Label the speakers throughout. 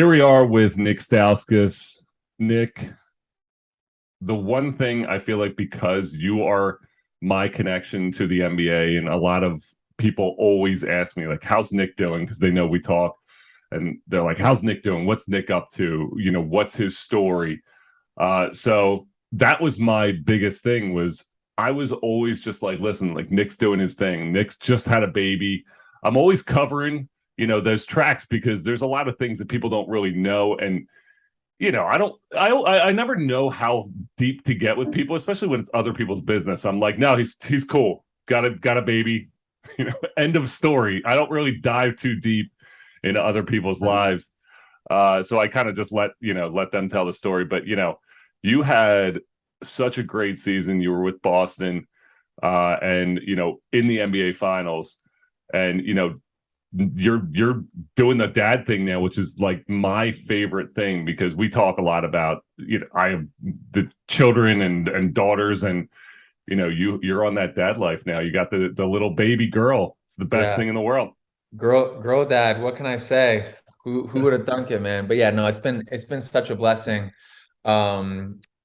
Speaker 1: Here we are with Nik Stauskas. Nick, the one thing I feel like because you are my connection to the NBA, and a lot of people always ask me, like, how's Nick doing? Because they know we talk and they're like, how's Nick doing? What's Nick up to? What's his story? So that was my biggest thing was I was always just like, listen, like Nick's doing his thing. Nick's just had a baby. I'm always covering, those tracks because there's a lot of things that people don't really know. And, I never know how deep to get with people, especially when it's other people's business. I'm like, no, he's cool. Got a baby, end of story. I don't really dive too deep into other people's lives. So I kind of just let them tell the story. But, you had such a great season. You were with Boston and, in the NBA finals and, you're doing the dad thing now, which is like my favorite thing because we talk a lot about, I have the children and daughters and, you're on that dad life now. You got the little baby girl. It's the best thing in the world.
Speaker 2: Girl dad, what can I say? Who would have thunk it, man? But yeah, no, it's been such a blessing.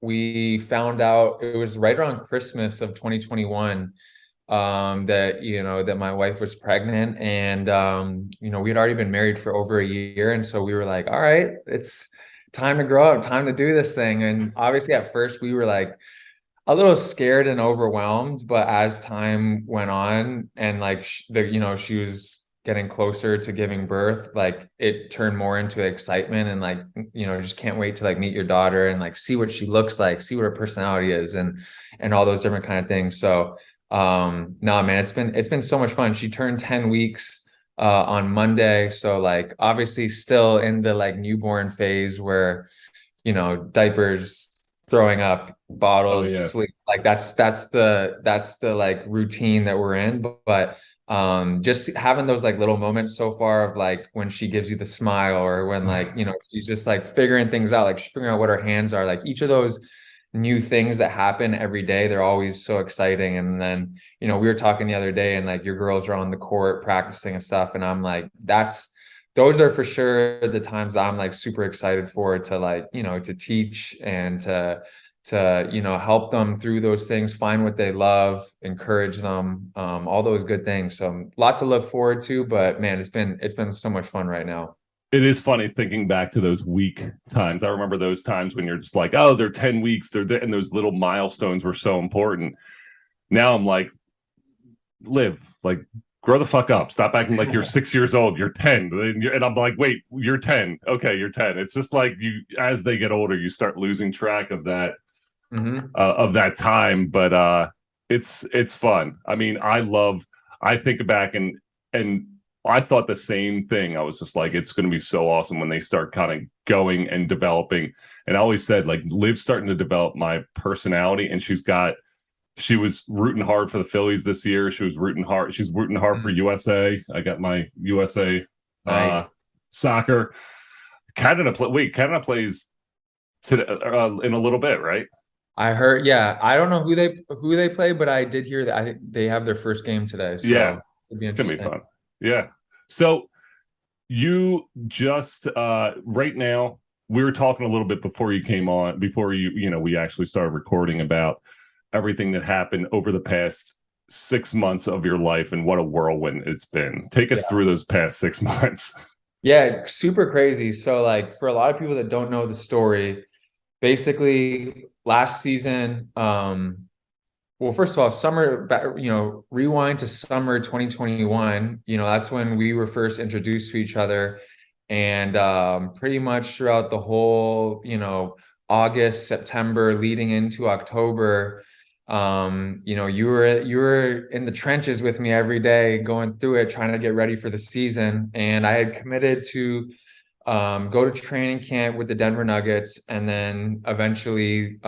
Speaker 2: We found out it was right around Christmas of 2021 that my wife was pregnant and we had already been married for over a year, and so we were like, all right, it's time to grow up, time to do this thing. And obviously at first we were like a little scared and overwhelmed, but as time went on and like she was getting closer to giving birth, like it turned more into excitement and like just can't wait to like meet your daughter and like see what she looks like, see what her personality is, and all those different kind of things. So no, man, it's been so much fun. She turned 10 weeks on Monday, so like obviously still in the like newborn phase where diapers, throwing up,
Speaker 1: Oh
Speaker 2: bottles,
Speaker 1: yeah.
Speaker 2: sleep. Like that's the like routine that we're in. But just having those like little moments so far of like when she gives you the smile or when like, she's just like figuring things out, like she's figuring out what her hands are, like each of those new things that happen every day, they're always so exciting. And then, we were talking the other day and like your girls are on the court practicing and stuff. And I'm like, those are for sure the times I'm like super excited for to like, to teach and to help them through those things, find what they love, encourage them, all those good things. So a lot to look forward to, but man, it's been so much fun right now.
Speaker 1: It is funny thinking back to those week times. I remember those times when you're just like, oh, they're 10 weeks. And those little milestones were so important. Now I'm like, live, like, grow the fuck up. Stop acting like you're 6 years old. You're 10. And I'm like, wait, you're 10. Okay, you're 10. It's just like as they get older, you start losing track
Speaker 2: Mm-hmm.
Speaker 1: of that time. But it's fun. I mean, I think back and I thought the same thing. I was just like, it's going to be so awesome when they start kind of going and developing. And I always said, like, Liv's starting to develop my personality, and she was rooting hard for the Phillies this year. She's rooting hard for USA. I got my USA
Speaker 2: Nice.
Speaker 1: soccer. Canada plays today, in a little bit, right?
Speaker 2: I heard, yeah. I don't know who they play, but I did hear that I think they have their first game today,
Speaker 1: Yeah,
Speaker 2: so it'll be
Speaker 1: it's gonna be
Speaker 2: interesting.
Speaker 1: fun. Yeah. So you just right now, we were talking a little bit before you came on, before we actually started recording about everything that happened over the past 6 months of your life and what a whirlwind it's been. Take us
Speaker 2: Yeah.
Speaker 1: through those past 6 months.
Speaker 2: Yeah, super crazy. So like for a lot of people that don't know the story, basically last season, well, first of all, rewind to summer 2021, that's when we were first introduced to each other. And pretty much throughout the whole, August, September, leading into October, you were in the trenches with me every day, going through it, trying to get ready for the season. And I had committed to go to training camp with the Denver Nuggets, and then eventually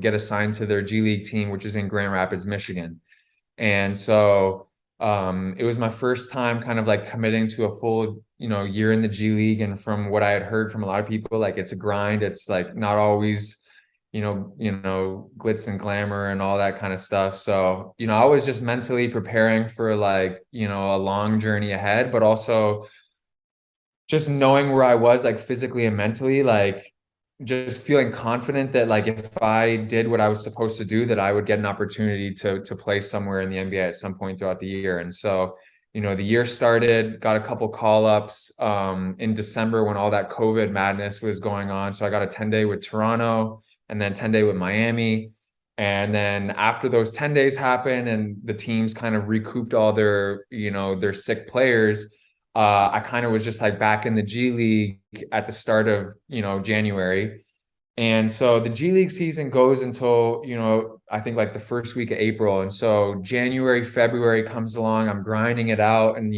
Speaker 2: get assigned to their G League team, which is in Grand Rapids, Michigan. And so it was my first time kind of like committing to a full, year in the G League. And from what I had heard from a lot of people, like it's a grind. It's like not always, glitz and glamour and all that kind of stuff. So, I was just mentally preparing for like, a long journey ahead, but also just knowing where I was like physically and mentally, like just feeling confident that like if I did what I was supposed to do, that I would get an opportunity to play somewhere in the NBA at some point throughout the year. And so, the year started, got a couple call ups in December when all that COVID madness was going on. So I got a 10-day with Toronto and then 10-day with Miami. And then after those 10 days happened and the teams kind of recouped all their sick players, I kind of was just like back in the G League at the start of, January. And so the G League season goes until, I think like the first week of April. And so January, February comes along, I'm grinding it out and,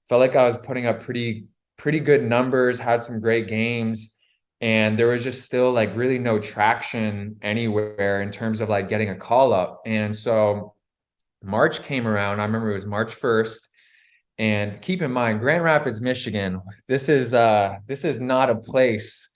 Speaker 2: felt like I was putting up pretty good numbers, had some great games. And there was just still like really no traction anywhere in terms of like getting a call up. And so March came around. I remember it was March 1st. And keep in mind, Grand Rapids, Michigan, this is not a place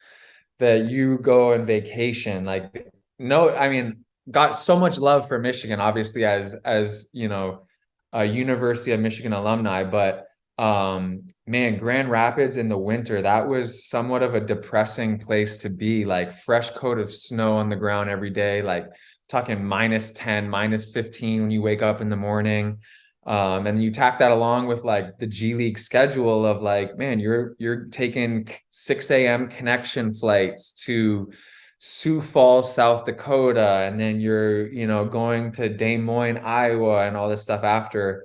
Speaker 2: that you go on vacation. Like, no, I mean, got so much love for Michigan, obviously, as a University of Michigan alumni, but man, Grand Rapids in the winter, that was somewhat of a depressing place to be. Like fresh coat of snow on the ground every day, like talking -10, -15 when you wake up in the morning. And you tack that along with like the G League schedule of like, man, you're taking 6 a.m. connection flights to Sioux Falls, South Dakota, and then you're, going to Des Moines, Iowa, and all this stuff after.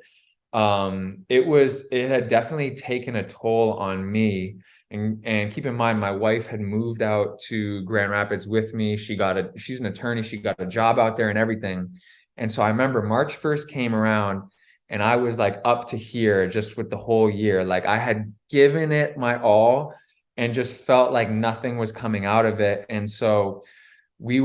Speaker 2: It had definitely taken a toll on me. And keep in mind, my wife had moved out to Grand Rapids with me. She's an attorney, she got a job out there and everything. And so I remember March 1st came around and I was like up to here just with the whole year. Like I had given it my all and just felt like nothing was coming out of it. And so we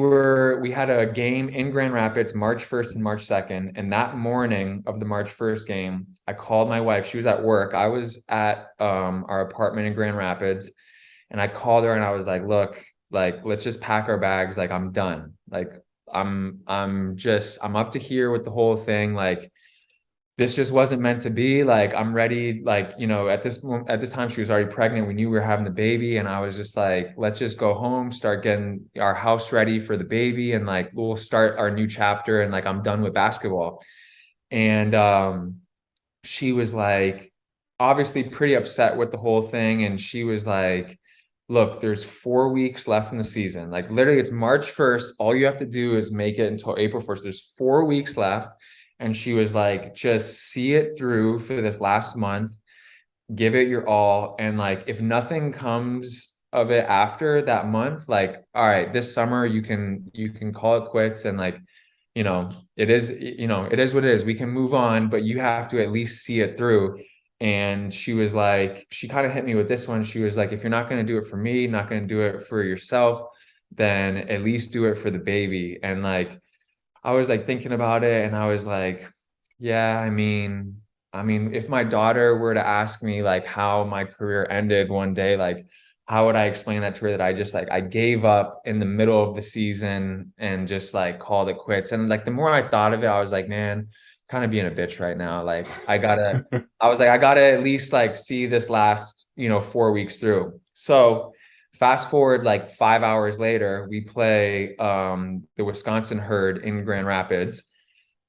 Speaker 2: had a game in Grand Rapids, March 1st and March 2nd. And that morning of the March 1st game, I called my wife. She was at work. I was at our apartment in Grand Rapids. And I called her and I was like, look, like, let's just pack our bags. Like, I'm done. Like, I'm up to here with the whole thing. Like, this just wasn't meant to be. Like, I'm ready. Like, at this time she was already pregnant. We knew we were having the baby. And I was just like, let's just go home, start getting our house ready for the baby. And like, we'll start our new chapter. And like, I'm done with basketball. And she was like, obviously pretty upset with the whole thing. And she was like, look, there's 4 weeks left in the season. Like literally it's March 1st. All you have to do is make it until April 1st. There's 4 weeks left. And she was like, just see it through for this last month, give it your all. And like, if nothing comes of it after that month, like, all right, this summer you can call it quits. And like, it is what it is. We can move on, but you have to at least see it through. And she was like, she kind of hit me with this one. She was like, if you're not going to do it for me, not going to do it for yourself, then at least do it for the baby. And like, I was like thinking about it and I was like, yeah, I mean, if my daughter were to ask me like how my career ended one day, like how would I explain that to her, that I just like I gave up in the middle of the season and just like called it quits. And like the more I thought of it, I was like, man, kind of being a bitch right now. Like I was like, I gotta at least like see this last, 4 weeks through. So fast forward like 5 hours later, we play the Wisconsin Herd in Grand Rapids,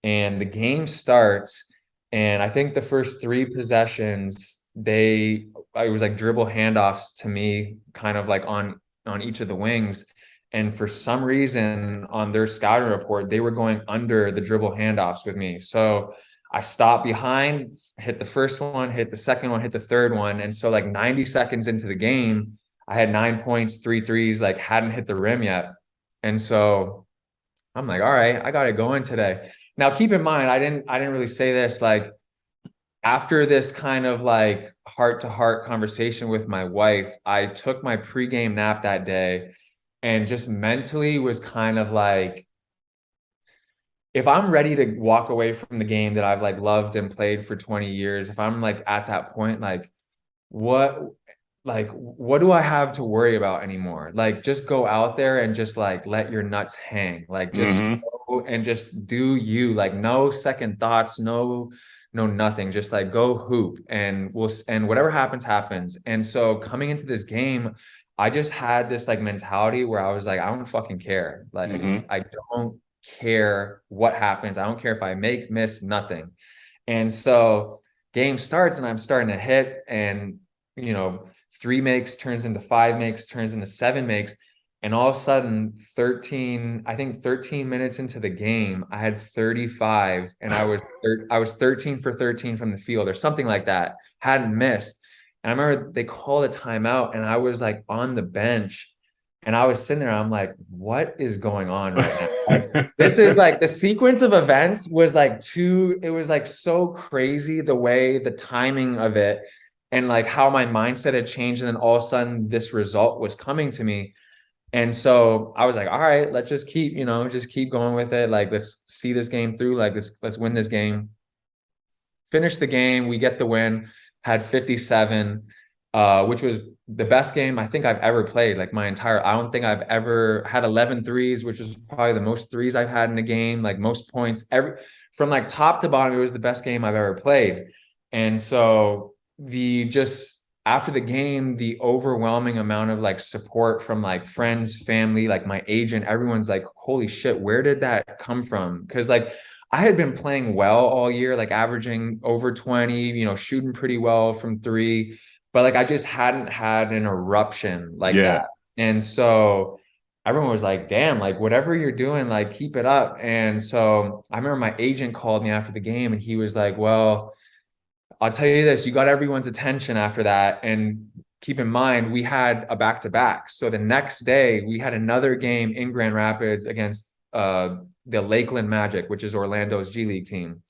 Speaker 2: and the game starts. And I think the first three possessions, it was like dribble handoffs to me, kind of like on each of the wings. And for some reason on their scouting report, they were going under the dribble handoffs with me. So I stopped behind, hit the first one, hit the second one, hit the third one. And so like 90 seconds into the game, I had 9 points, 3 threes, like hadn't hit the rim yet. And so I'm like, all right, I got it going today. Now, keep in mind, I didn't really say this, like after this kind of like heart to heart conversation with my wife, I took my pregame nap that day and just mentally was kind of like, if I'm ready to walk away from the game that I've like loved and played for 20 years, if I'm like at that point, what what do I have to worry about anymore? Like just go out there and just like let your nuts hang. Like just
Speaker 1: Mm-hmm.
Speaker 2: go and just do you. Like no second thoughts, no no nothing, just like go hoop and and whatever happens, happens. And so coming into this game, I just had this like mentality where I was like, I don't fucking care. Like, I don't care what happens. I don't care if I make, miss, nothing. And so game starts and I'm starting to hit, and, you know, 3 makes turns into 5 makes, turns into 7 makes. And all of a sudden, 13 minutes into the game, I had 35, and I was 13 for 13 from the field or something like that. Hadn't missed. And I remember they called a timeout, and I was like on the bench, and I was sitting there. I'm like, what is going on right now? Like, this is like the sequence of events was like it was like so crazy, the way, the timing of it, and like how my mindset had changed. And then all of a sudden this result was coming to me. And so I was like, all right, let's just keep, just keep going with it. Like, let's see this game through. Like, let's win this game. Finish the game. We get the win, had 57, which was the best game I think I've ever played. Like I don't think I've ever had 11 threes, which was probably the most threes I've had in a game, like most points from like top to bottom. It was the best game I've ever played. And so after the game, the overwhelming amount of like support from like friends, family, like my agent, everyone's like, holy shit, where did that come from? Because like I had been playing well all year, like averaging over 20, shooting pretty well from three, but like I just hadn't had an eruption like that. And so everyone was like, damn, like whatever you're doing, like keep it up. And so I remember my agent called me after the game, and he was like, well, I'll tell you this, you got everyone's attention after that. And keep in mind, we had a back-to-back. So the next day we had another game in Grand Rapids against the Lakeland Magic, which is Orlando's G League team.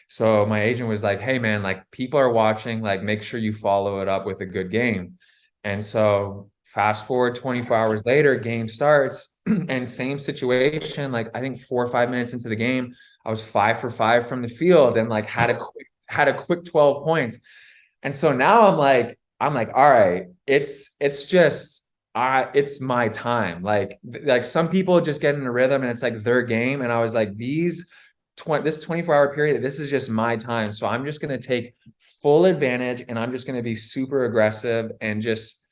Speaker 2: So my agent was like, hey man, like people are watching, like make sure you follow it up with a good game. And so fast forward 24 hours later, game starts and same situation. Like I think 4 or 5 minutes into the game, I was 5 for 5 from the field and like had a quick 12 points. And so now I'm like, all right, it's my time. Like some people just get in a rhythm and it's like their game. And I was like, this 24-hour period, this is just my time. So I'm just going to take full advantage, and I'm just going to be super aggressive and just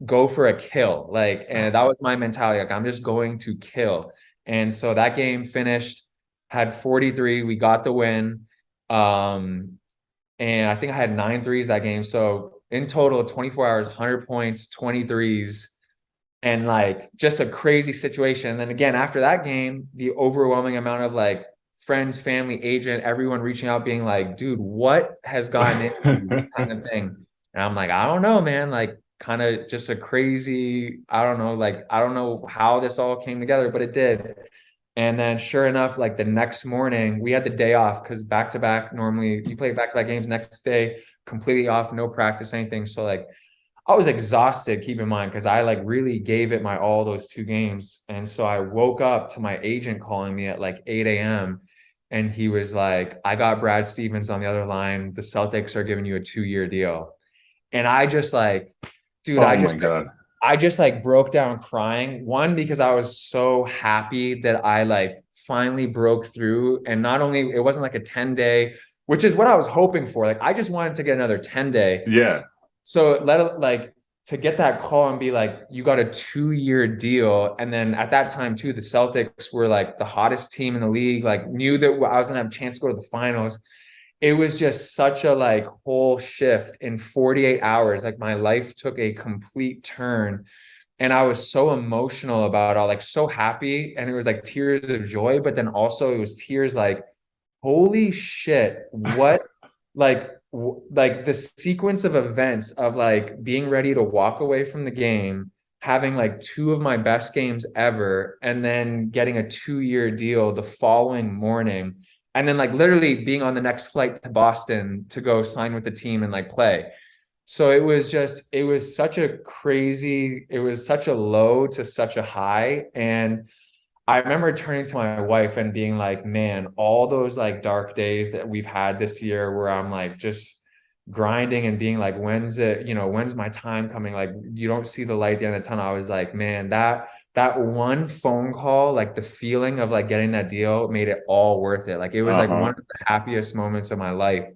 Speaker 2: go for a kill. Like, and that was my mentality. Like, I'm just going to kill. And so that game finished, had 43. We got the win. And I think I had 9 threes that game. So in total, 24 hours, 100 points, 23s, and like just a crazy situation. And then again, after that game, the overwhelming amount of like friends, family, agent, everyone reaching out, being like, dude, what has gotten into you, kind of thing. And I'm like, I don't know, man. Like, kind of just a crazy, I don't know. Like, I don't know how this all came together, but it did. And then sure enough, like the next morning, we had the day off because back to back, normally you play back to back games, next day, completely off, no practice, anything. So like I was exhausted, keep in mind, because I like really gave it my all those 2 games. And so I woke up to my agent calling me at like 8 a.m. And he was like, I got Brad Stevens on the other line. The Celtics are giving you a 2-year deal. And I just like, dude, I just like broke down crying. One, because I was so happy that I like finally broke through. And not only, it wasn't like a 10-day, which is what I was hoping for. Like, I just wanted to get another 10-day.
Speaker 1: Yeah.
Speaker 2: So to get that call and be like, you got a 2-year deal. And then at that time too, the Celtics were like the hottest team in the league, like knew that I was going to have a chance to go to the finals. It was just such a like whole shift in 48 hours. Like my life took a complete turn, and I was so emotional about it all, like so happy. And it was like tears of joy, but then also it was tears like, holy shit, what, like the sequence of events of like being ready to walk away from the game, having like 2 of my best games ever, and then getting a 2-year deal the following morning. And then like literally being on the next flight to Boston to go sign with the team and like play. So it was such a low to such a high. And I remember turning to my wife and being like, man, all those like dark days that we've had this year where I'm like just grinding and being like, when's my time coming? Like, you don't see the light at the end of the tunnel. I was like, man, that that one phone call, like the feeling of like getting that deal made it all worth it. Like it was like one of the happiest moments of my life.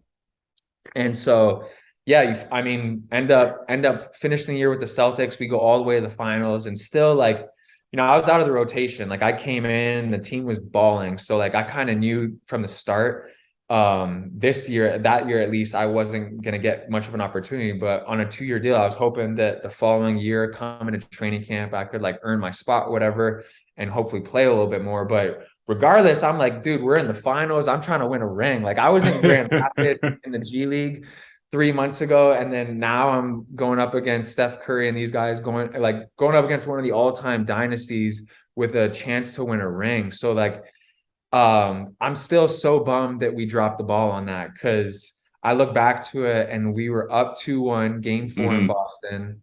Speaker 2: And so, yeah, I mean, end up finishing the year with the Celtics. We go all the way to the finals, and still like, I was out of the rotation. Like I came in, the team was balling. So like I kind of knew from the start, this year, that year at least, I wasn't gonna get much of an opportunity. But on a 2-year deal, I was hoping that the following year, coming into training camp, I could like earn my spot, whatever, and hopefully play a little bit more. But regardless, I'm like, dude, we're in the finals. I'm trying to win a ring. Like I was in Grand Rapids in the G League 3 months ago, and then now I'm going up against Steph Curry and these guys going up against one of the all-time dynasties with a chance to win a ring. So like, I'm still so bummed that we dropped the ball on that, because I look back to it and we were up 2-1 game 4 in Boston,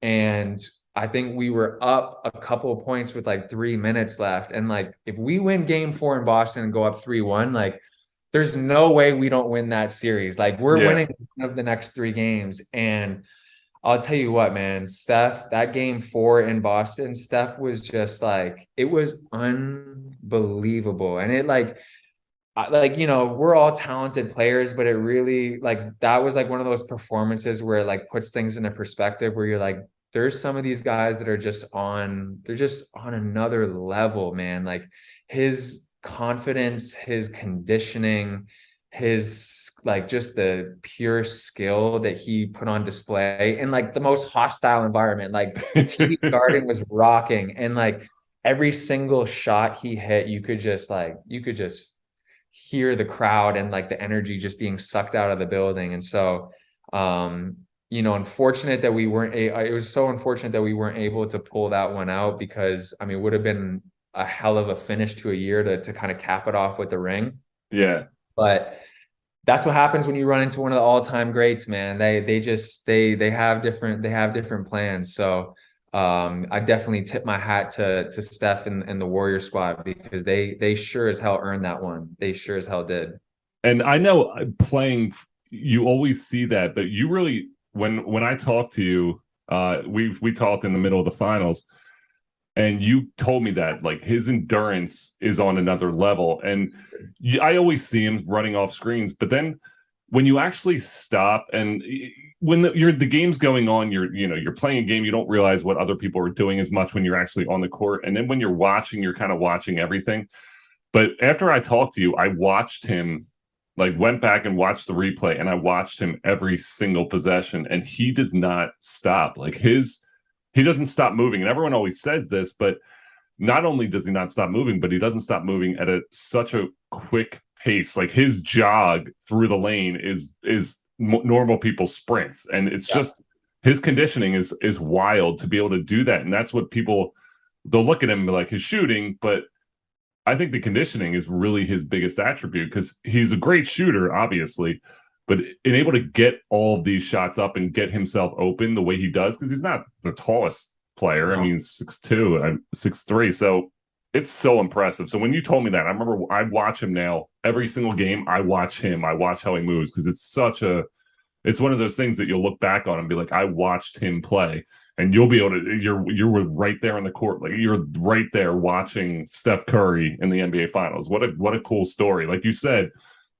Speaker 2: and I think we were up a couple of points with like 3 minutes left. And like, if we win game 4 in Boston and go up 3-1, like there's no way we don't win that series. Like we're winning one of the next 3 games. And I'll tell you what, man, Steph, that game 4 in Boston, Steph was just like, it was unbelievable. And it like, we're all talented players, but it really like, that was like one of those performances where it like puts things into perspective, where you're like, there's some of these guys that are they're just on another level, man. Like his confidence, his conditioning, his like just the pure skill that he put on display in like the most hostile environment. Like TD Garden was rocking, and like every single shot he hit, you could just hear the crowd and like the energy just being sucked out of the building. And so, unfortunate that we weren't, it was so unfortunate that we weren't able to pull that one out, because I mean, it would have been a hell of a finish to a year to kind of cap it off with the ring.
Speaker 1: Yeah.
Speaker 2: But that's what happens when you run into one of the all-time greats, man. They have different plans. So I definitely tip my hat to Steph and the Warrior squad, because they sure as hell earned that one. They sure as hell did.
Speaker 1: And I know playing, you always see that, but you really, when I talked to you, we talked in the middle of the finals, and you told me that like his endurance is on another level. And I always see him running off screens, but then when you actually stop and when the game's going on, you're playing a game, you don't realize what other people are doing as much when you're actually on the court. And then when you're watching, you're kind of watching everything. But after I talked to you, I watched him, like went back and watched the replay, and I watched him every single possession, and he does not stop. Like he doesn't stop moving. And everyone always says this, but not only does he not stop moving, but he doesn't stop moving at such a quick pace. Like his jog through the lane is normal people's sprints. And it's just, his conditioning is wild to be able to do that. And that's what they'll look at him like his shooting, but I think the conditioning is really his biggest attribute, because he's a great shooter, obviously, but being able to get all of these shots up and get himself open the way he does, because he's not the tallest player. I mean, 6'2", I'm 6'3", so it's so impressive. So when you told me that, I remember I watch him now every single game. I watch him. I watch how he moves, because it's one of those things that you'll look back on and be like, I watched him play. And you'll be able to, you're right there on the court. Like you're right there watching Steph Curry in the NBA finals. What a cool story. Like you said,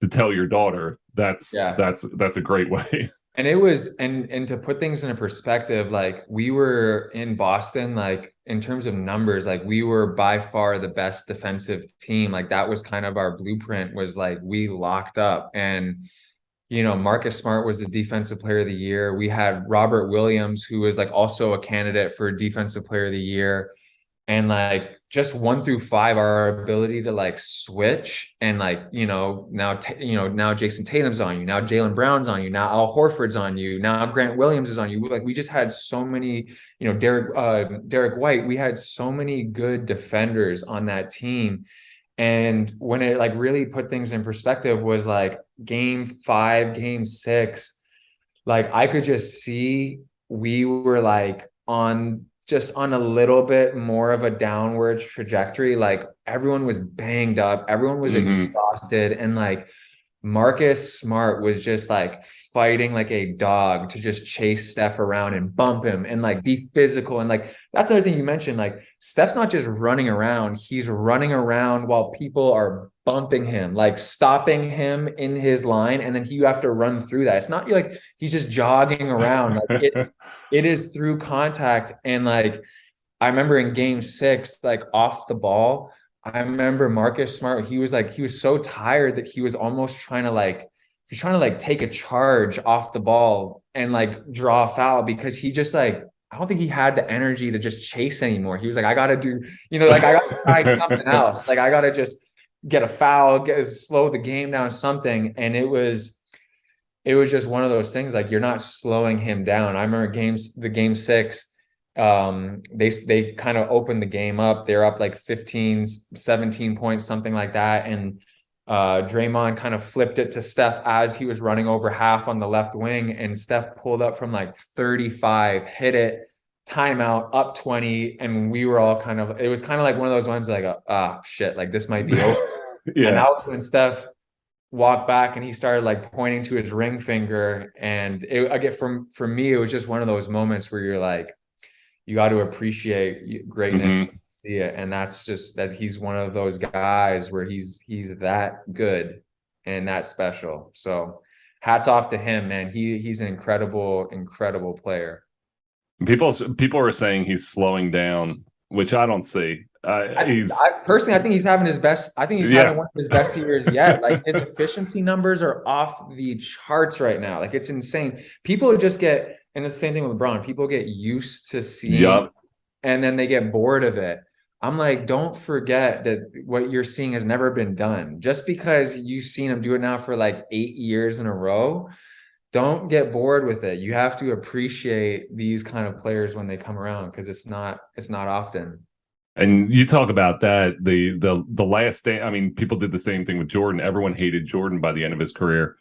Speaker 1: to tell your daughter, that's a great way.
Speaker 2: And it was, and to put things into perspective, like we were in Boston, like in terms of numbers, like we were by far the best defensive team. Like that was kind of our blueprint, was like we locked up. And Marcus Smart was the defensive player of the year. We had Robert Williams, who was like also a candidate for defensive player of the year. And like just 1 through 5, our ability to like switch and like, now Jason Tatum's on you. Now Jaylen Brown's on you. Now Al Horford's on you. Now Grant Williams is on you. Like we just had so many, Derek White. We had so many good defenders on that team. And when it like really put things in perspective was like game 5, game 6, like I could just see we were like on a little bit more of a downward trajectory. Like everyone was banged up, everyone was exhausted, and like Marcus Smart was just like fighting like a dog to just chase Steph around and bump him and like be physical. And like, that's another thing you mentioned. Like, Steph's not just running around, he's running around while people are bumping him, like stopping him in his line. And then you have to run through that. It's not like he's just jogging around. Like, it is through contact. And like, I remember in game 6, like off the ball, I remember Marcus Smart, he was so tired that he was almost trying to take a charge off the ball and like draw a foul, because he just like, I don't think he had the energy to just chase anymore. He was like, I got to do, like I got to try something else. Like I got to just get a foul, slow the game down, something. And it was just one of those things. Like, you're not slowing him down. I remember the game 6, they kind of opened the game up. They're up like 15, 17 points, something like that. And Draymond kind of flipped it to Steph as he was running over half on the left wing, and Steph pulled up from like 35, hit it, timeout, up 20. And we were all it was kind of like one of those ones like, shit, like this might be over.
Speaker 1: Yeah.
Speaker 2: And that was when Steph walked back and he started like pointing to his ring finger. And for me, it was just one of those moments where you're like, you got to appreciate greatness when you see it. And that's just that he's one of those guys where he's that good and that special. So hats off to him, man. He's an incredible player.
Speaker 1: People are saying he's slowing down, which I don't see.
Speaker 2: Personally, I think he's having his best. I think he's having one of his best years yet. Like, his efficiency numbers are off the charts right now. Like, it's insane. People just get, and it's the same thing with LeBron. People get used to seeing, and then they get bored of it. I'm like, don't forget that what you're seeing has never been done. Just because you've seen him do it now for like 8 years in a row, don't get bored with it. You have to appreciate these kind of players when they come around, because it's not often.
Speaker 1: And you talk about that, the last day. I mean, people did the same thing with Jordan. Everyone hated Jordan by the end of his career,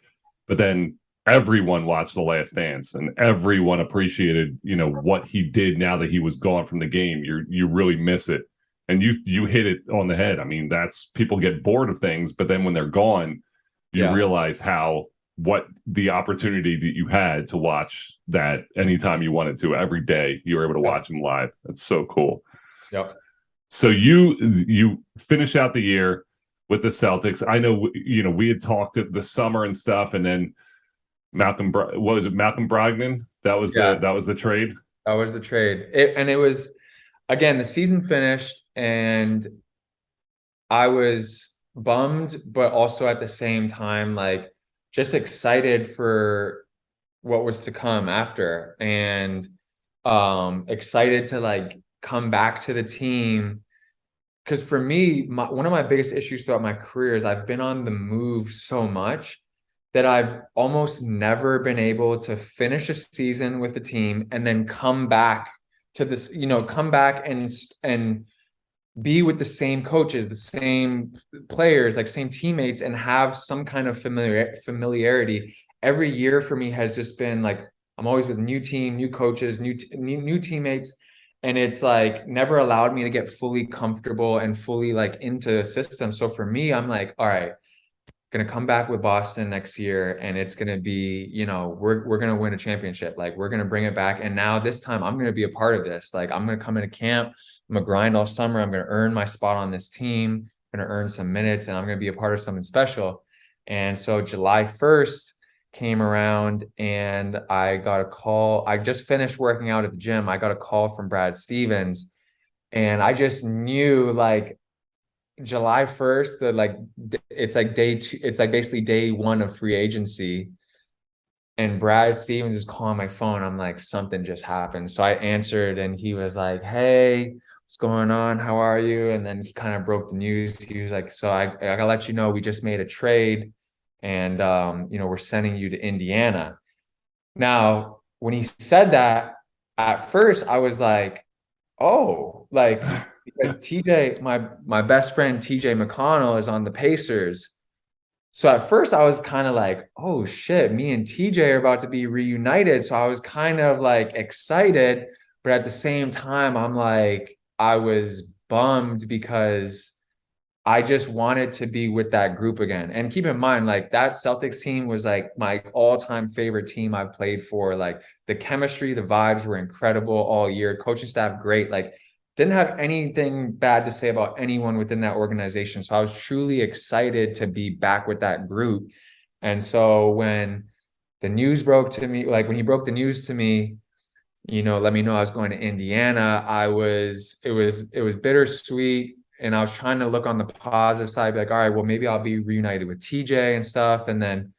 Speaker 1: but then everyone watched The Last Dance, and everyone appreciated, what he did now that he was gone from the game. You really miss it, and you hit it on the head. I mean, that's, people get bored of things, but then when they're gone, you realize what the opportunity that you had to watch that anytime you wanted to, every day you were able to watch him live. That's so cool.
Speaker 2: Yep.
Speaker 1: So you finish out the year with the Celtics. I know, we had talked the summer and stuff, and then Malcolm Brogdon? That was the trade.
Speaker 2: That was the trade. It was, again, the season finished, and I was bummed, but also at the same time, like, just excited for what was to come after, and excited to like come back to the team. Because for me, one of my biggest issues throughout my career is I've been on the move so much that I've almost never been able to finish a season with a team and then come back to this, come back and be with the same coaches, the same players, like same teammates, and have some kind of familiarity. Every year for me has just been like, I'm always with a new team, new coaches, new teammates. And it's like never allowed me to get fully comfortable and fully like into a system. So for me, I'm like, all right, going to come back with Boston next year, and it's going to be, we're going to win a championship. Like, we're going to bring it back. And now this time I'm going to be a part of this. Like, I'm going to come into camp. I'm going to grind all summer. I'm going to earn my spot on this team. I'm going to earn some minutes, and I'm going to be a part of something special. And so July 1st came around, and I got a call. I just finished working out at the gym. I got a call from Brad Stevens, and I just knew, like, July 1st, it's like day 2, it's like basically day 1 of free agency. And Brad Stevens is calling my phone. I'm like, something just happened. So I answered, and he was like, hey, what's going on? How are you? And then he kind of broke the news. He was like, so I gotta let you know, we just made a trade, and we're sending you to Indiana. Now, when he said that, at first I was like, oh, like, because TJ, my best friend TJ McConnell is on the Pacers. So at first I was kind of like, oh shit, me and TJ are about to be reunited. So I was kind of like excited, but at the same time, I'm like, I was bummed because I just wanted to be with that group again. And keep in mind, like that Celtics team was like my all-time favorite team I've played for. Like the chemistry, the vibes were incredible all year. Coaching staff, great. Like didn't have anything bad to say about anyone within that organization. So I was truly excited to be back with that group. And so when the news broke to me, like when he broke the news to me, let me know I was going to Indiana. It was bittersweet. And I was trying to look on the positive side, be like, all right, well, maybe I'll be reunited with TJ and stuff. And then,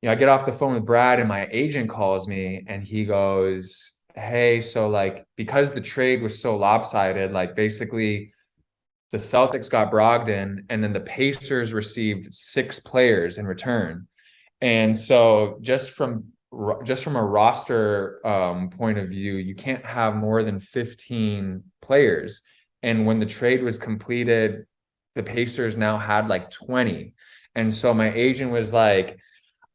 Speaker 2: I get off the phone with Brad and my agent calls me and he goes, hey, so like, because the trade was so lopsided, like basically the Celtics got Brogdon and then the Pacers received 6 players in return. And so just from a roster point of view, you can't have more than 15 players. And when the trade was completed, the Pacers now had like 20. And so my agent was like,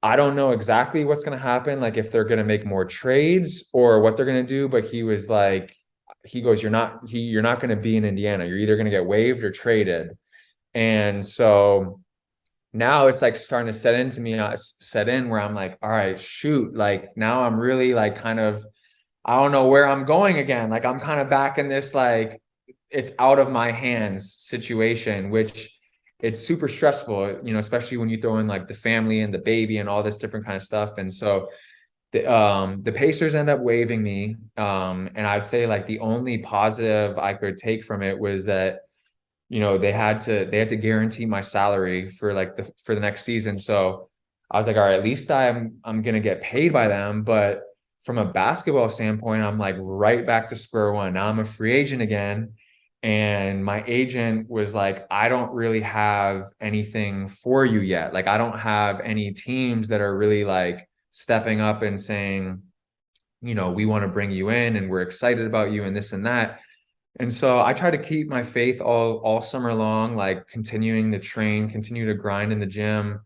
Speaker 2: I don't know exactly what's going to happen, like if they're going to make more trades or what they're going to do. But he was like, he goes, you're not going to be in Indiana. You're either going to get waived or traded. And so now it's like starting to set in where I'm like, all right, shoot, like now I'm really like kind of, I don't know where I'm going again. Like I'm kind of back in this, like it's out of my hands situation, which it's super stressful, especially when you throw in like the family and the baby and all this different kind of stuff. And so the Pacers end up waiving me. And I'd say like the only positive I could take from it was that they had to guarantee my salary for like for the next season. So I was like, all right, at least I'm gonna get paid by them. But from a basketball standpoint, I'm like right back to square one. Now I'm a free agent again. And my agent was like, I don't really have anything for you yet. Like I don't have any teams that are really like stepping up and saying, we want to bring you in and we're excited about you and this and that. And so I try to keep my faith all summer long, like continuing to train, continue to grind in the gym,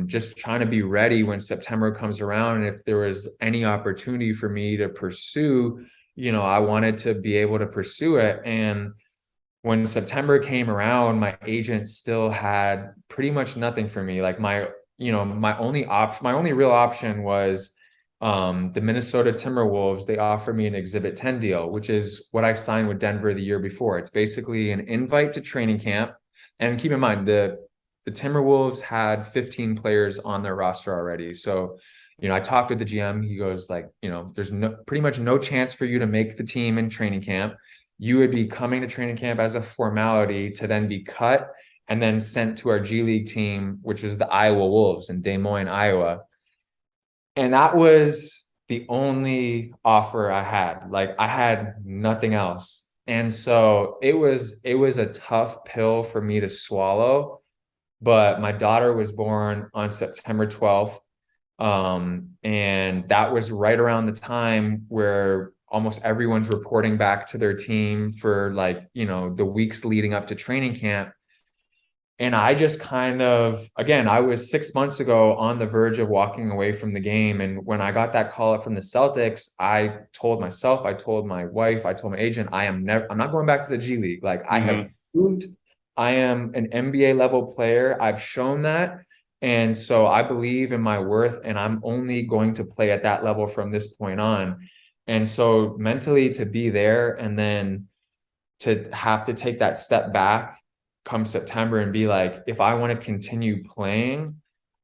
Speaker 2: just trying to be ready when September comes around. And if there was any opportunity for me to pursue, I wanted to be able to pursue it. And when September came around, my agent still had pretty much nothing for me. Like my only real option was the Minnesota Timberwolves. They offered me an Exhibit 10 deal, which is what I signed with Denver the year before. It's basically an invite to training camp. And keep in mind, the Timberwolves had 15 players on their roster already. So, I talked with the GM. He goes like, there's pretty much no chance for you to make the team in training camp. You would be coming to training camp as a formality to then be cut and then sent to our G League team, which is the Iowa Wolves in Des Moines, Iowa. And that was the only offer I had. Like I had nothing else. And so it was a tough pill for me to swallow. But my daughter was born on September 12th. And that was right around the time where almost everyone's reporting back to their team for like, the weeks leading up to training camp. And I just kind of, again, I was 6 months ago on the verge of walking away from the game. And when I got that call up from the Celtics, I told myself, I told my wife, I told my agent, I'm not going back to the G League. Like I have proved I am an NBA level player. I've shown that. And so I believe in my worth and I'm only going to play at that level from this point on. And so mentally to be there and then to have to take that step back come September and be like, if I want to continue playing,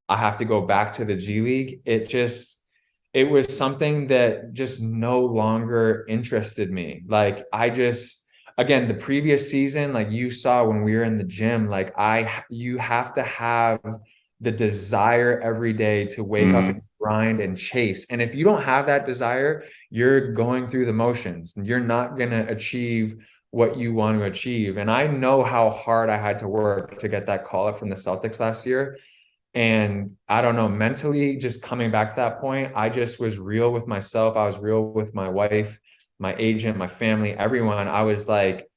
Speaker 2: I have to go back to the G League. It was something that just no longer interested me. Like again, the previous season, like you saw when we were in the gym, like you have to have the desire every day to wake up and grind and chase. And if you don't have that desire, you're going through the motions and you're not going to achieve what you want to achieve. And I know how hard I had to work to get that call up from the Celtics last year. And I don't know, mentally just coming back to that point, I just was real with myself. I was real with my wife, my agent, my family, everyone. I was like,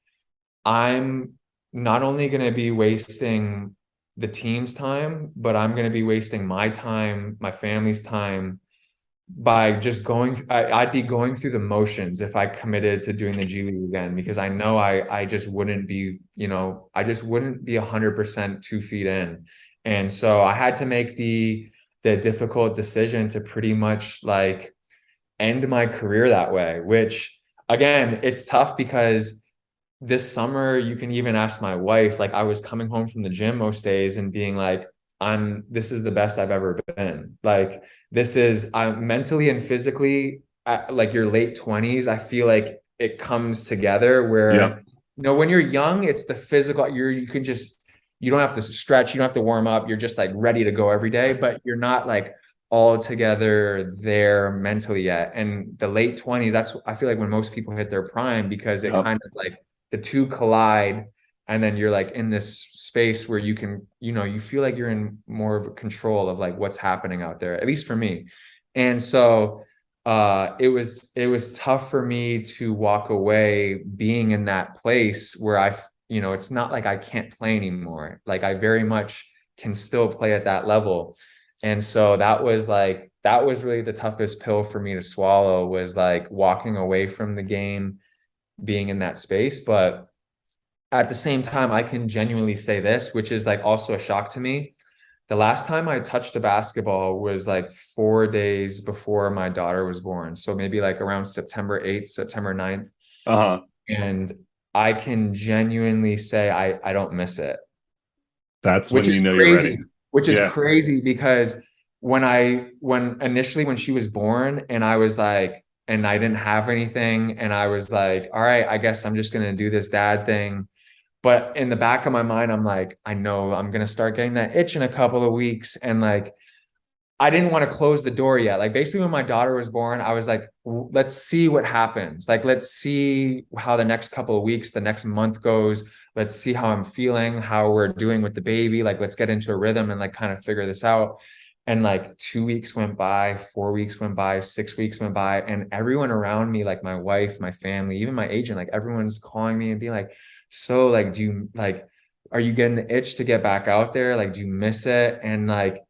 Speaker 2: I'm not only going to be wasting the team's time, but I'm going to be wasting my time, my family's time, by just I'd be going through the motions if I committed to doing the G League again, because I know I just wouldn't be, I just wouldn't be 100% 2 feet in. And so I had to make the difficult decision to pretty much like end my career that way, which again, it's tough because this summer, you can even ask my wife, like I was coming home from the gym most days and being like, this is the best I've ever been. Like I'm mentally and physically at like your late 20s. I feel like it comes together where,
Speaker 1: Yeah.
Speaker 2: when you're young, it's the physical, you don't have to stretch, you don't have to warm up. You're just like ready to go every day, but you're not like all together there mentally yet. And the late 20s, I feel like when most people hit their prime, because it kind of like the two collide, and then you're like in this space where you can, you feel like you're in more of control of like what's happening out there, at least for me. And so it was tough for me to walk away being in that place where it's not like I can't play anymore. Like I very much can still play at that level. And so that was really the toughest pill for me to swallow, was like walking away from the game, being in that space. But at the same time, I can genuinely say this, which is like also a shock to me. The last time I touched a basketball was like 4 days before my daughter was born. So maybe like around September 8th, September 9th. And I can genuinely say I don't miss it.
Speaker 1: That's
Speaker 2: Which
Speaker 1: when
Speaker 2: is
Speaker 1: you're
Speaker 2: crazy.
Speaker 1: ready.
Speaker 2: Which is crazy because when she was born and I was like, and I didn't have anything, and I was like, all right, I guess I'm just gonna do this dad thing. But in the back of my mind, I'm like, I know I'm gonna start getting that itch in a couple of weeks. And like, I didn't want to close the door yet. Like basically when my daughter was born, I was like, let's see what happens. Like, let's see how the next couple of weeks, the next month goes. Let's see how I'm feeling, how we're doing with the baby. Like, let's get into a rhythm and like kind of figure this out. And like 2 weeks went by, 4 weeks went by, 6 weeks went by. And everyone around me, like my wife, my family, even my agent, like everyone's calling me and being like, so like, are you getting the itch to get back out there? Like, do you miss it? And like,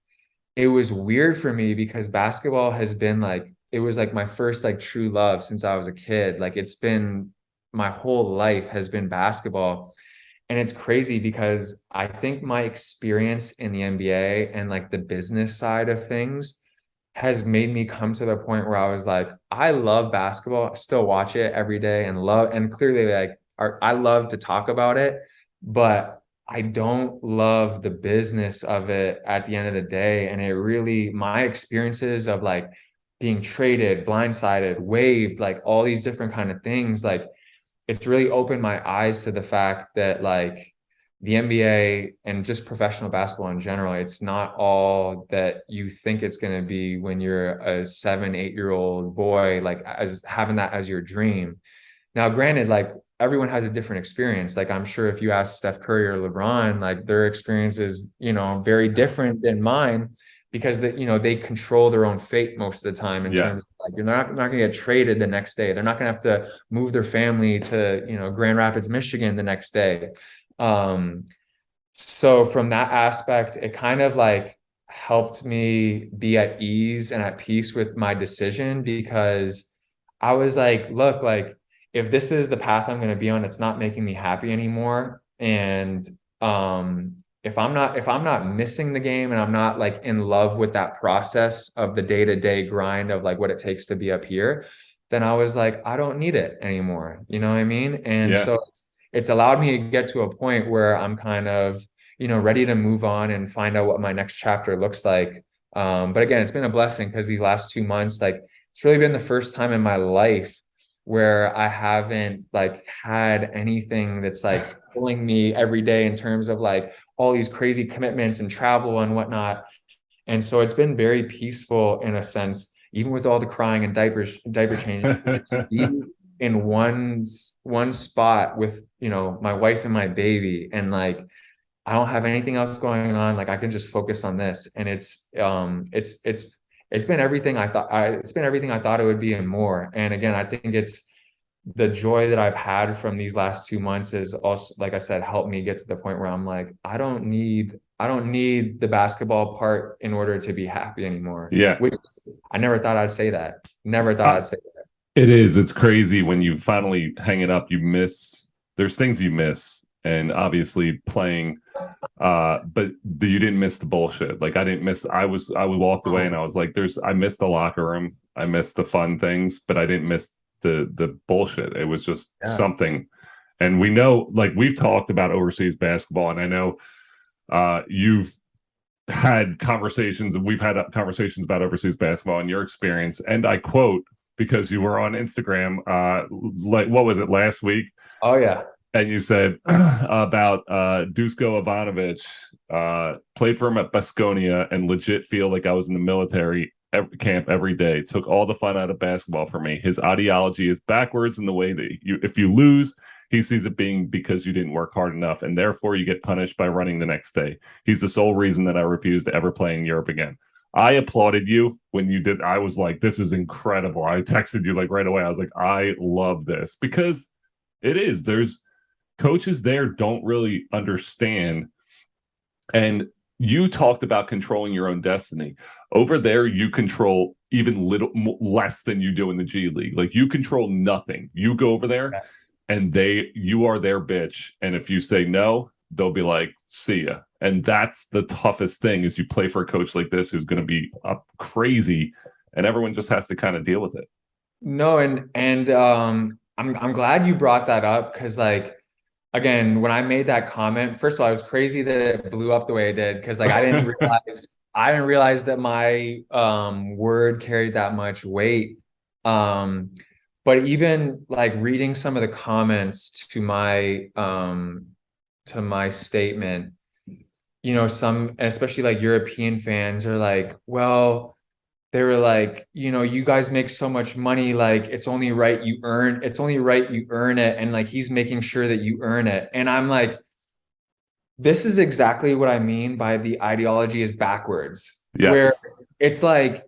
Speaker 2: it was weird for me because basketball has been like, it was like my first like true love since I was a kid. Like it's been, my whole life has been basketball. And it's crazy because I think my experience in the NBA and like the business side of things has made me come to the point where I was like, I love basketball, I still watch it every day and clearly like I love to talk about it, but I don't love the business of it at the end of the day. And it really, my experiences of like being traded, blindsided, waived, like all these different kind of things, like it's really opened my eyes to the fact that like the NBA and just professional basketball in general, it's not all that you think it's going to be when you're a 7, 8-year-old boy, like as having that as your dream. Now, granted, like everyone has a different experience. Like I'm sure if you ask Steph Curry or LeBron, like their experience is, very different than mine because they control their own fate most of the time in terms of like, you're not going to get traded the next day. They're not going to have to move their family to, Grand Rapids, Michigan the next day. So from that aspect, it kind of like helped me be at ease and at peace with my decision because I was like, look, like if this is the path I'm going to be on, it's not making me happy anymore. And if I'm not missing the game and I'm not like in love with that process of the day-to-day grind of like what it takes to be up here, then I was like, I don't need it anymore. You know what I mean? And so it's allowed me to get to a point where I'm kind of, ready to move on and find out what my next chapter looks like. But again, it's been a blessing because these last 2 months, like it's really been the first time in my life where I haven't like had anything that's like pulling me every day in terms of like all these crazy commitments and travel and whatnot. And so it's been very peaceful in a sense, even with all the crying and diaper changes, to just be in one spot with, my wife and my baby. And like, I don't have anything else going on. Like I can just focus on this. And it's been everything it's been everything I thought it would be and more. And again, I think it's the joy that I've had from these last 2 months is also, like I said, helped me get to the point where I'm like, I don't need I don't need the basketball part in order to be happy anymore.
Speaker 1: Yeah.
Speaker 2: Which I never thought I'd say that. Never thought I'd say that.
Speaker 1: It is. It's crazy when you finally hang it up. There's things you miss, and obviously playing. But you didn't miss the bullshit. Like I didn't miss. I walked away and I was like, I missed the locker room. I missed the fun things, but I didn't miss the bullshit. It was just something. And we know, like we've talked about overseas basketball, and I know you've had conversations, and we've had conversations about overseas basketball and your experience. And I quote, because you were on Instagram, like what was it last week?
Speaker 2: Oh yeah.
Speaker 1: And you said about Duško Ivanović, played for him at Baskonia and legit feel like I was in the military camp every day. Took all the fun out of basketball for me. His ideology is backwards in the way that if you lose, he sees it being because you didn't work hard enough, and therefore you get punished by running the next day. He's the sole reason that I refuse to ever play in Europe again. I applauded you when you did. I was like, this is incredible. I texted you like right away. I was like, I love this, because it is. There's coaches there don't really understand. And you talked about controlling your own destiny. Over there, you control even little less than you do in the G League. Like you control nothing. You go over there and you are their bitch. And if you say no, they'll be like, see ya. And that's the toughest thing, is you play for a coach like this who's going to be up crazy, and everyone just has to kind of deal with it.
Speaker 2: No, and I'm glad you brought that up, because like, again, when I made that comment, first of all, I was crazy that it blew up the way it did, because like I didn't realize that my word carried that much weight. But even like reading some of the comments to my statement, you know, some, especially like European fans are like, well, they were like, you know, you guys make so much money, like it's only right you earn it. And like, he's making sure that you earn it. And I'm like, this is exactly what I mean by the ideology is backwards.
Speaker 1: Yes.
Speaker 2: Where it's like,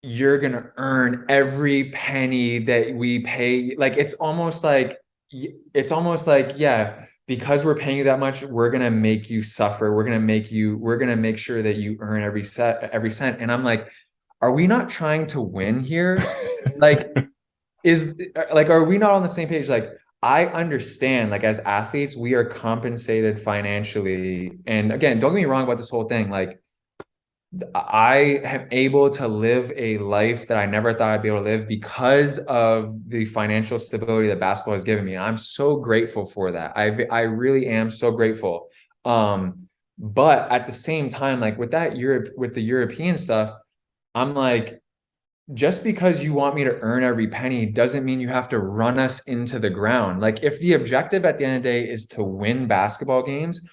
Speaker 2: you're going to earn every penny that we pay. Like, it's almost like, yeah, because we're paying you that much, we're going to make you suffer. We're going to make sure that you earn every cent. And I'm like, are we not trying to win here? Like, are we not on the same page? Like, I understand, like, as athletes, we are compensated financially. And again, don't get me wrong about this whole thing. Like, I am able to live a life that I never thought I'd be able to live because of the financial stability that basketball has given me. And I'm so grateful for that. I really am so grateful. But at the same time, like with the European stuff, I'm like, just because you want me to earn every penny doesn't mean you have to run us into the ground. Like, if the objective at the end of the day is to win basketball games,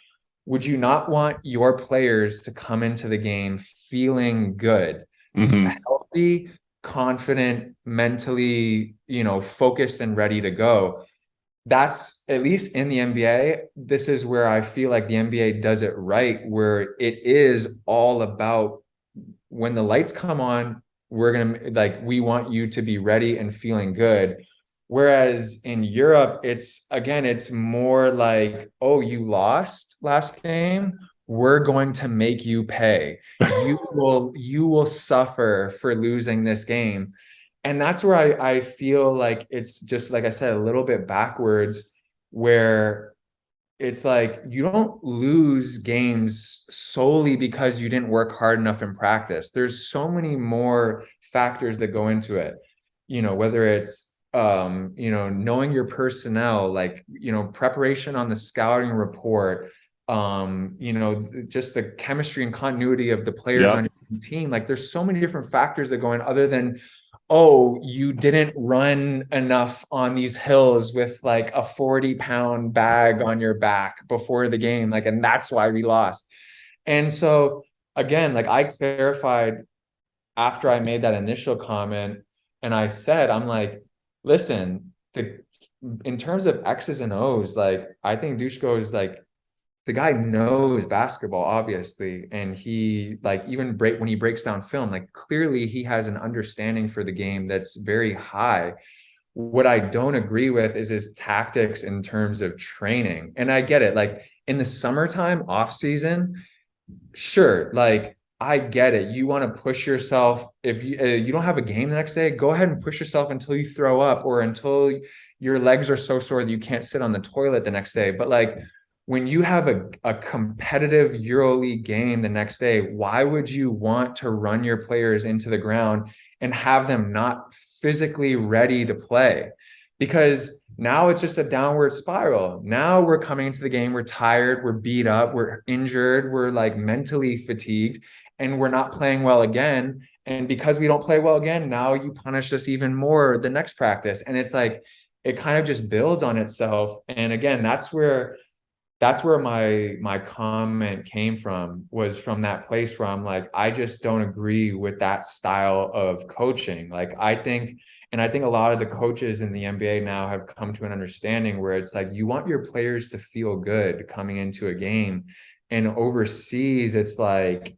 Speaker 2: would you not want your players to come into the game feeling good, healthy, confident, mentally, you know, focused and ready to go? That's, at least in the NBA, this is where I feel like the NBA does it right, where it is all about, when the lights come on, we want you to be ready and feeling good. Whereas in Europe, it's more like, oh, you lost last game, we're going to make you pay. You will suffer for losing this game. And that's where I feel like it's just, like I said, a little bit backwards, where it's like, you don't lose games solely because you didn't work hard enough in practice. There's so many more factors that go into it, you know, whether it's you know, knowing your personnel, like, you know, preparation on the scouting report, you know, just the chemistry and continuity of the players on your team. Like, there's so many different factors that go in, other than, oh, you didn't run enough on these hills with like a 40-pound bag on your back before the game. Like, and that's why we lost. And so again, like, I clarified after I made that initial comment, and I said, I'm like, listen, in terms of X's and O's, like, I think Duško is like, the guy knows basketball, obviously. And he, like, even when he breaks down film, like, clearly he has an understanding for the game that's very high. What I don't agree with is his tactics in terms of training. And I get it. Like, In the summertime, off season, sure, like I get it. You want to push yourself. If you don't have a game the next day, go ahead and push yourself until you throw up or until your legs are so sore that you can't sit on the toilet the next day. But like when you have a competitive EuroLeague game the next day, why would you want to run your players into the ground and have them not physically ready to play? Because now it's just a downward spiral. Now we're coming into the game, we're tired, we're beat up, we're injured, we're like mentally fatigued, and we're not playing well again. And because we don't play well again, now you punish us even more the next practice. And it's like, it kind of just builds on itself. And again, that's where my comment came from, was from that place where I'm like, I just don't agree with that style of coaching. Like I think a lot of the coaches in the NBA now have come to an understanding where it's like, you want your players to feel good coming into a game. And overseas, it's like,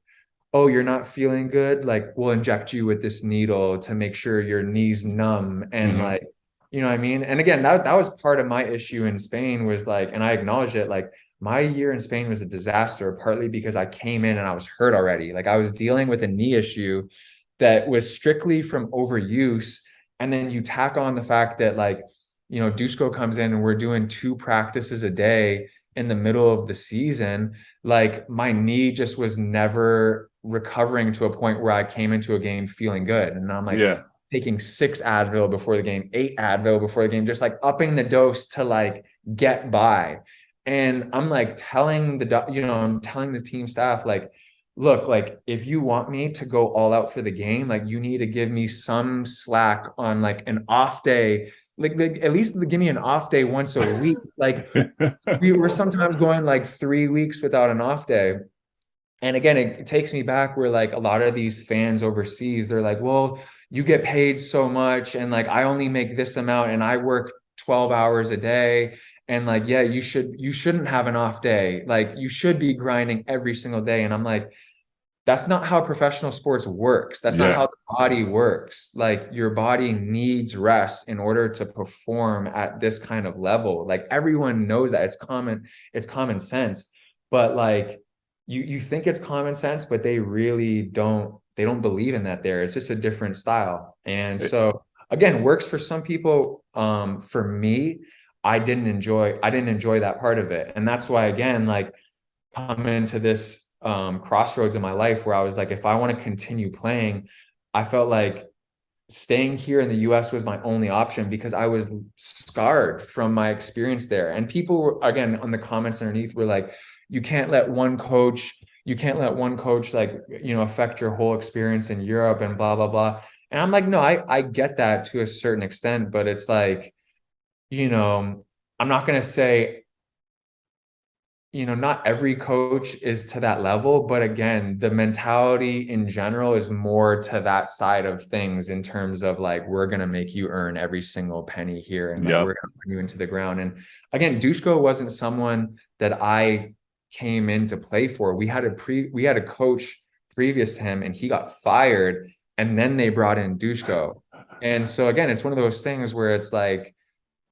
Speaker 2: oh, you're not feeling good, like we'll inject you with this needle to make sure your knees numb. And like, you know what I mean? And again, that was part of my issue in Spain, was like, and I acknowledge it, like my year in Spain was a disaster, partly because I came in and I was hurt already. Like I was dealing with a knee issue that was strictly from overuse. And then you tack on the fact that like, you know, Duško comes in and we're doing 2 practices a day in the middle of the season. Like my knee just was never recovering to a point where I came into a game feeling good. And I'm like, taking 6 Advil before the game, 8 Advil before the game, just like upping the dose to like get by. And I'm like telling I'm telling the team staff, like, look, like if you want me to go all out for the game, like you need to give me some slack on like an off day. Like at least give me an off day once a week. Like we were sometimes going like 3 weeks without an off day. And again, it takes me back where like a lot of these fans overseas, they're like, well, you get paid so much and like I only make this amount and I work 12 hours a day. And like, yeah, you shouldn't have an off day. Like you should be grinding every single day. And I'm like, that's not how professional sports works. That's not how the body works. Like your body needs rest in order to perform at this kind of level. Like everyone knows that. It's common sense. But like you think it's common sense, but they really don't believe in that there. It's just a different style. And so again, works for some people. For me, I didn't enjoy that part of it. And that's why, again, like coming into this crossroads in my life where I was like, if I want to continue playing, I felt like staying here in the US was my only option because I was scarred from my experience there. And people were, again, on the comments underneath were like, you can't let one coach like, you know, affect your whole experience in Europe and blah, blah, blah. And I'm like, no, I get that to a certain extent, but it's like, you know, I'm not going to say, you know, not every coach is to that level, but again, the mentality in general is more to that side of things in terms of like, we're going to make you earn every single penny here and like, we're going to put you into the ground. And again, Duško wasn't someone that I came in to play for. We had a coach previous to him and he got fired and then they brought in Duško. And so again, it's one of those things where it's like,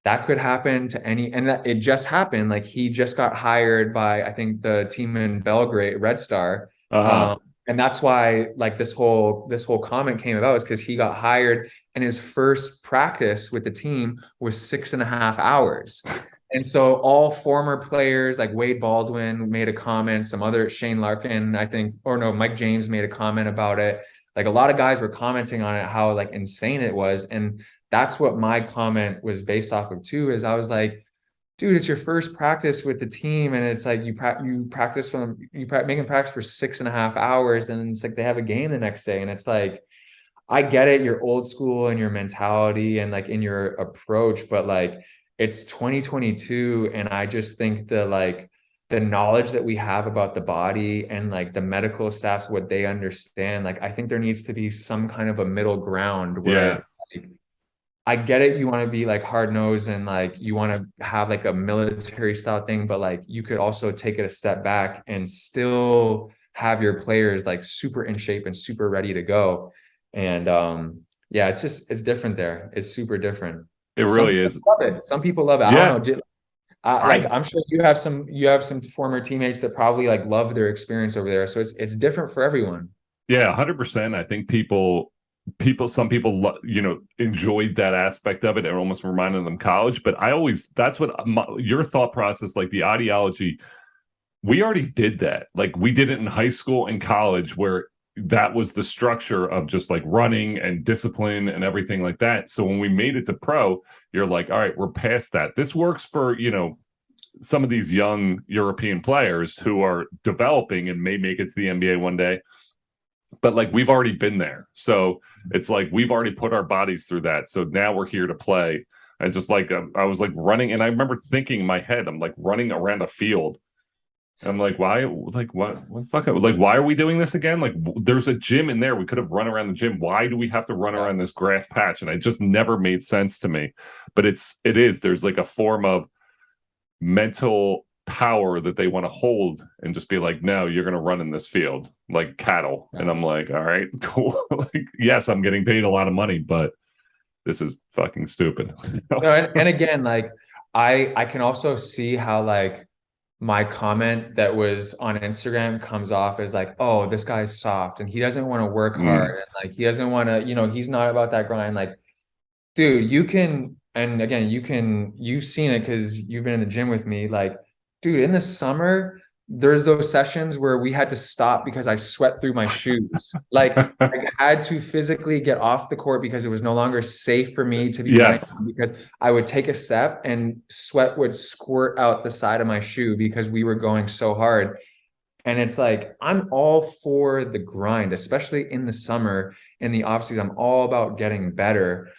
Speaker 2: that could happen to any, and that it just happened. Like he just got hired by, I think, the team in Belgrade, Red Star. And that's why like this whole comment came about, is because he got hired and his first practice with the team was 6.5 hours. And so all former players like Wade Baldwin made a comment, some other Shane Larkin, I think, or no, Mike James made a comment about it. Like a lot of guys were commenting on it, how like insane it was. And that's what my comment was based off of too, is I was like, dude, it's your first practice with the team. And it's like, you practice making practice for 6.5 hours. And it's like, they have a game the next day. And it's like, I get it. You're old school in your mentality and like in your approach, but like it's 2022. And I just think the knowledge that we have about the body and like the medical staffs, what they understand, like, I think there needs to be some kind of a middle ground where it's like, I get it. You want to be like hard nosed and like you want to have like a military style thing, but like you could also take it a step back and still have your players like super in shape and super ready to go. And yeah, it's different there. It's super different.
Speaker 1: It really is.
Speaker 2: Love it. Some people love it.
Speaker 1: Yeah.
Speaker 2: I don't know. Like I'm sure you have some former teammates that probably like love their experience over there. So it's different for everyone.
Speaker 1: Yeah, 100%. I think some people, enjoyed that aspect of it. It almost reminded them college. But that's what your thought process, like the ideology, we already did that. Like we did it in high school and college where that was the structure of just like running and discipline and everything like that. So when we made it to pro, you're like, all right, we're past that. This works for, some of these young European players who are developing and may make it to the NBA one day. But like we've already been there. So it's like we've already put our bodies through that. So now we're here to play. And just like I was like running, and I remember thinking in my head, I'm like running around a field. I'm like, why? Like, what the fuck? Like, why are we doing this again? Like, there's a gym in there. We could have run around the gym. Why do we have to run around this grass patch? And it just never made sense to me. But there's like a form of mental power that they want to hold and just be like, no, you're going to run in this field like cattle. And I'm like, all right, cool. Like, yes, I'm getting paid a lot of money, but this is fucking stupid.
Speaker 2: And again, like I can also see how like my comment that was on Instagram comes off as like, oh, this guy's soft and he doesn't want to work hard. And like, he doesn't want to, he's not about that grind. Like, dude, and again, you've seen it because you've been in the gym with me. Like, dude, in the summer, there's those sessions where we had to stop because I sweat through my shoes. Like I had to physically get off the court because it was no longer safe for me to be running, because I would take a step and sweat would squirt out the side of my shoe because we were going so hard. And it's like, I'm all for the grind, especially in the summer, in the off season. I'm all about getting better.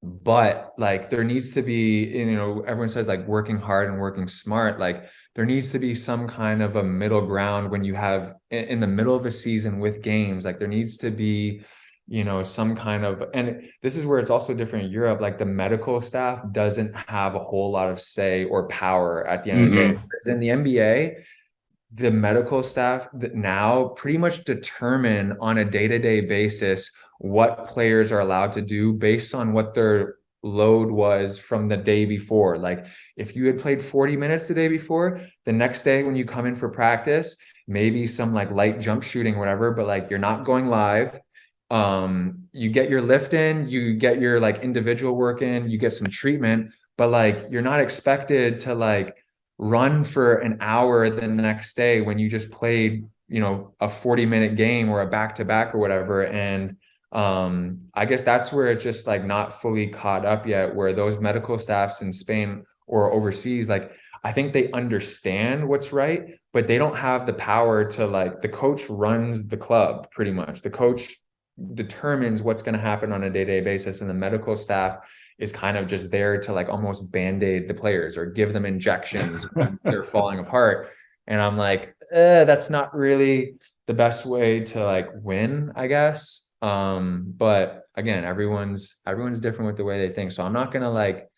Speaker 2: But like there needs to be, everyone says like working hard and working smart. Like there needs to be some kind of a middle ground when you have in the middle of a season with games. Like there needs to be, some kind of, and this is where it's also different in Europe. Like the medical staff doesn't have a whole lot of say or power at the end of the day. Because in the NBA, the medical staff that now pretty much determine on a day-to-day basis what players are allowed to do based on what their load was from the day before. Like if you had played 40 minutes the day before, the next day when you come in for practice, maybe some like light jump shooting, whatever, but like you're not going live. You get your lift in, you get your like individual work in, you get some treatment, but like you're not expected to like run for an hour the next day when you just played, a 40-minute game or a back-to-back or whatever. And I guess that's where it's just like not fully caught up yet, where those medical staffs in Spain or overseas, like I think they understand what's right, but they don't have the power to like, the coach runs the club pretty much. The coach determines what's going to happen on a day-to-day basis, and the medical staff is kind of just there to like almost band-aid the players or give them injections when they're falling apart. And I'm like, that's not really the best way to like win, I guess. But again, everyone's different with the way they think. So I'm not gonna like,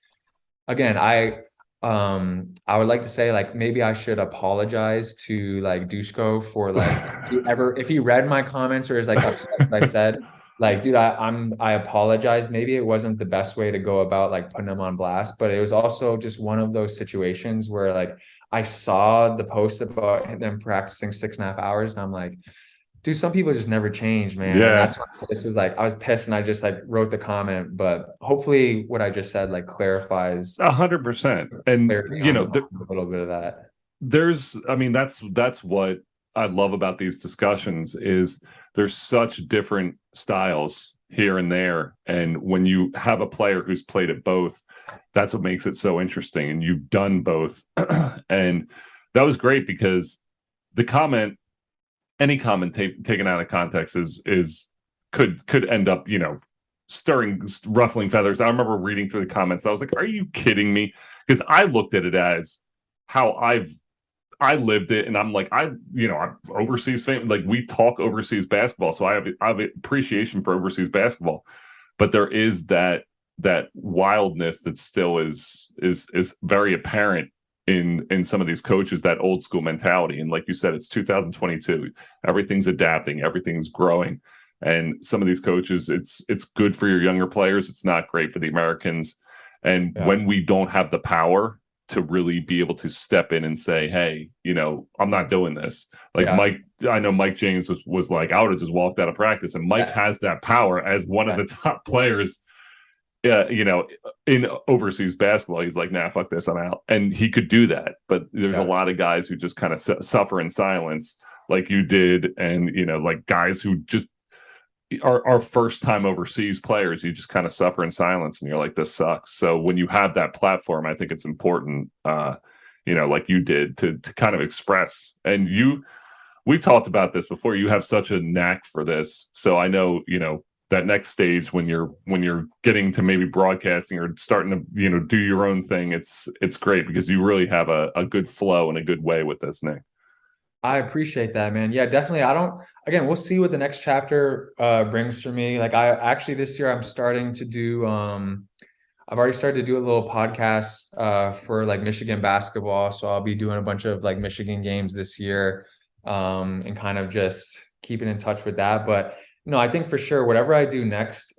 Speaker 2: again, I would like to say like maybe I should apologize to like Duško for like if he read my comments or is like upset that I said, like, dude, I apologize. Maybe it wasn't the best way to go about like putting him on blast, but it was also just one of those situations where like I saw the post about them practicing 6.5 hours, and I'm like, dude, some people just never change, man.
Speaker 1: Yeah.
Speaker 2: And that's why this was like, I was pissed and I just like wrote the comment, but hopefully what I just said like clarifies
Speaker 1: 100%. And
Speaker 2: a little bit of that.
Speaker 1: That's what I love about these discussions is there's such different styles here and there. And when you have a player who's played at both, that's what makes it so interesting. And you've done both. And that was great because the comment, any comment taken out of context could end up, ruffling feathers. I remember reading through the comments. I was like, are you kidding me? Because I looked at it as how I lived it, and I'm like, I'm overseas fan. Like we talk overseas basketball, so I have appreciation for overseas basketball. But there is that wildness that still is very apparent in some of these coaches, that old school mentality. And like you said, it's 2022. Everything's adapting, everything's growing. And some of these coaches, it's good for your younger players. It's not great for the Americans. And when we don't have the power to really be able to step in and say, hey, I'm not doing this. Like Mike, I know Mike James was like, I would have just walked out of practice. And Mike has that power as one of the top players, in overseas basketball. He's like, nah, fuck this, I'm out. And he could do that. But there's a lot of guys who just kind of suffer in silence like you did. And, like guys who just are first time overseas players, you just kind of suffer in silence and you're like, this sucks. So when you have that platform, I think it's important, like you did to kind of express. And we've talked about this before. You have such a knack for this. So I know, that next stage when you're getting to maybe broadcasting or starting to, do your own thing, it's great because you really have a good flow and a good way with this, Nik.
Speaker 2: I appreciate that, man. Yeah, definitely. Again, we'll see what the next chapter brings for me. Like this year I'm starting to do, I've already started to do a little podcast for like Michigan basketball. So I'll be doing a bunch of like Michigan games this year and kind of just keeping in touch with that. But no, I think for sure, whatever I do next,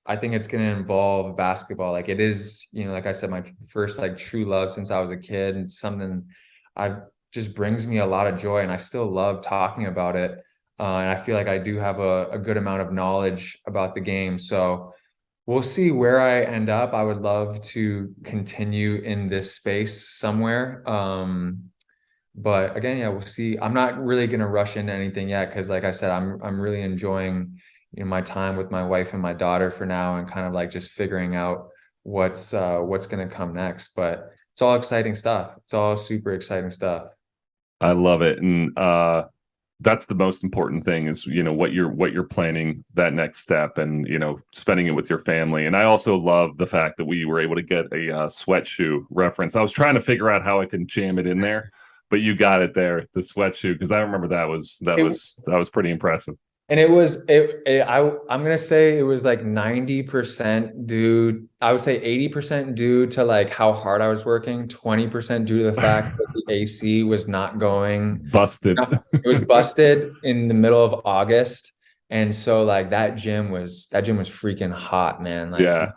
Speaker 2: I think it's going to involve basketball. Like it is, like I said, my first like true love since I was a kid, and something just brings me a lot of joy, and I still love talking about it. And I feel like I do have a good amount of knowledge about the game. So we'll see where I end up. I would love to continue in this space somewhere. But again, yeah, we'll see. I'm not really going to rush into anything yet because, like I said, I'm really enjoying my time with my wife and my daughter for now, and kind of like just figuring out what's going to come next. But it's all exciting stuff. It's all super exciting stuff.
Speaker 1: I love it. And that's the most important thing is, what you're planning that next step and, spending it with your family. And I also love the fact that we were able to get a sweat shoe reference. I was trying to figure out how I can jam it in there, but you got it there, the sweat shoe. Cause I remember that was pretty impressive.
Speaker 2: And I'm going to say it was like 90% due. I would say 80% due to like how hard I was working, 20% due to the fact that the AC was not going.
Speaker 1: Busted.
Speaker 2: It was busted in the middle of August. And so like that gym was freaking hot, man. Like,
Speaker 1: yeah.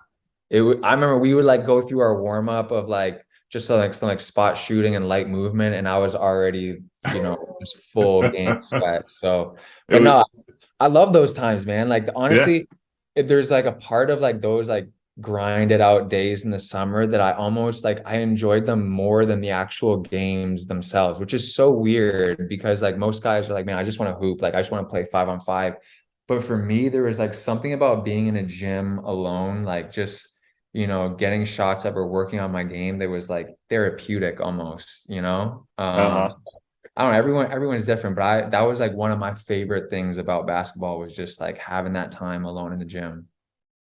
Speaker 2: I remember we would like go through our warm up of like, just some like spot shooting and light movement. And I was already, just full game sweat. So, but no, I love those times, man. Like honestly, if there's like a part of like those like grinded out days in the summer that I almost like, I enjoyed them more than the actual games themselves, which is so weird because like most guys are like, man, I just want to hoop. Like I just want to play 5-on-5. But for me, there was like something about being in a gym alone, like just, getting shots up or working on my game that was like therapeutic almost, I don't know, everyone's different, but that was like one of my favorite things about basketball was just like having that time alone in the gym.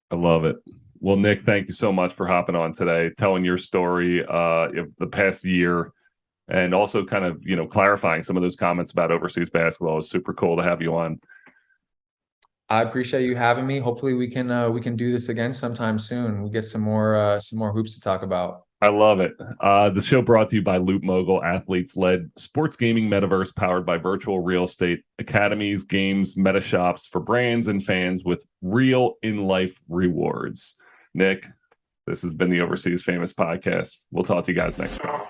Speaker 1: I love it. Well, Nik, thank you so much for hopping on today, telling your story of the past year, and also kind of, clarifying some of those comments about overseas basketball. It's super cool to have you on.
Speaker 2: I appreciate you having me. Hopefully we can do this again sometime soon. We get some more hoops to talk about.
Speaker 1: I love it. The show brought to you by Loop Mogul, athletes-led sports gaming metaverse powered by virtual real estate academies, games, meta shops for brands and fans with real in-life rewards. Nik, this has been the Overseas Famous Podcast. We'll talk to you guys next time.